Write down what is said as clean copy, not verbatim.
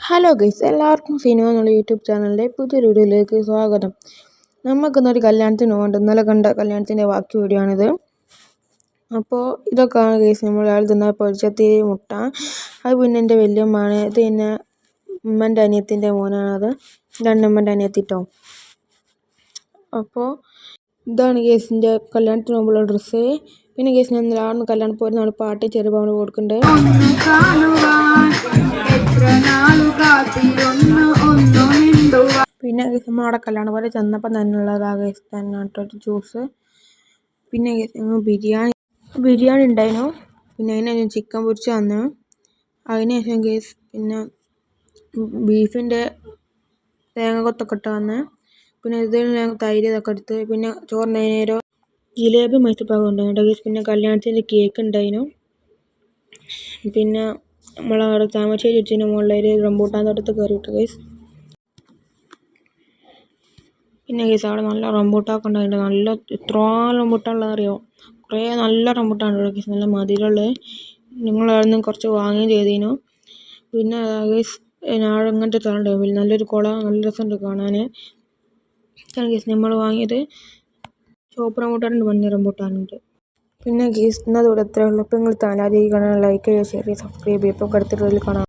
Hello guys, എല്ലാവർക്കും cinema എന്നുള്ള YouTube ചാനലിൻ്റെ പുതിയൊരു വീഡിയോയിലേക്ക് സ്വാഗതം. നമുക്കിന്നൊരു കല്യാണത്തിന് പോകുന്നുണ്ട്. ഇന്നലെ കണ്ട കല്യാണത്തിൻ്റെ ബാക്കി വീഡിയോ ആണിത്. അപ്പോൾ ഇതൊക്കെയാണ് ഗൈസ് നമ്മൾ ആൾ തിന്ന പൊരിച്ചത്തിരി മുട്ട. അത് പിന്നെ എൻ്റെ വല്യമ്മയാണ്. ഇത് പിന്നെ ഉമ്മൻ്റെ അനിയത്തിൻ്റെ മോനാണത്. രണ്ടമ്മൻ്റെ അനിയത്തിട്ടോ. അപ്പോൾ ഇതാണ് ഗേസിൻ്റെ കല്യാണത്തിന് മുമ്പുള്ള ഡ്രസ്സ്. പിന്നെ ഗേസ് ഞാൻ രാവിലെ കല്യാണം പോയി നാളെ പാട്ടി ചെറുപാട് കൊടുക്കുന്നുണ്ട്. പിന്നെ നമ്മൾ അവിടെ കല്യാണം പോലെ ചെന്നപ്പം തന്നെയുള്ളതാ ഗേസ് തന്നെ ജ്യൂസ്. പിന്നെ ബിരിയാണി ഉണ്ടായിരുന്നു. പിന്നെ അതിന് ചിക്കൻ പൊരിച്ച് തന്നു. അതിന് ശേഷം ഗേസ് പിന്നെ ബീഫിൻ്റെ തേങ്ങ കൊത്തൊക്കെ ഇട്ട് വന്ന്. പിന്നെ ഇതിൽ ഞാൻ തൈര് ഇതൊക്കെ എടുത്ത്. പിന്നെ ചോറിനേരം ജിലേബി മൈസൂർപാക്കും ഉണ്ടായിരുന്നു ഗേസ്. പിന്നെ കല്യാണത്തിൻ്റെ കേക്ക് ഉണ്ടായിരുന്നു. പിന്നെ നമ്മളവിടെ താമരശ്ശേരി വെച്ചതിൻ്റെ മുകളിൽ റംബൂട്ടാൻ തോട്ടത്തിൽ കയറിയിട്ട് ഗൈസ്. പിന്നെ ഗൈസ് അവിടെ നല്ല റംബൂട്ടാനൊക്കെ ഉണ്ടായിട്ടുണ്ട്. നല്ല എത്ര റംബൂട്ടാനുള്ളത് അറിയോ? കുറേ നല്ല റംബൂട്ടാനുണ്ട് ഗൈസ്, നല്ല മധുരമുള്ളത്. നിങ്ങളവിടെ നിന്ന് കുറച്ച് വാങ്ങുകയും ചെയ്തിരുന്നു. പിന്നെ ഗൈസ് നാളെ ഇങ്ങനത്തെ സ്ഥലമുണ്ടായിരുന്നു, നല്ലൊരു കുളം, നല്ല രസമുണ്ട് കാണാൻ. ഗൈസ് നമ്മൾ വാങ്ങിയത് ചുവപ്പ് റംബൂട്ടാനുണ്ട്, മഞ്ഞ റംബൂട്ടാനുണ്ട്. പിന്നെ ഗൈസ് ഇന്നത് ഇവിടെ എത്ര ഉള്ളൂ. അപ്പോൾ നിങ്ങൾ താനാദ്യം കാണാൻ ലൈക്ക് ചെയ്യുക, ഷെയർ ചെയ്യുക, സബ്സ്ക്രൈബ് ചെയ്യുക. ഇപ്പോൾ അടുത്ത വീഡിയോയിൽ കാണാം.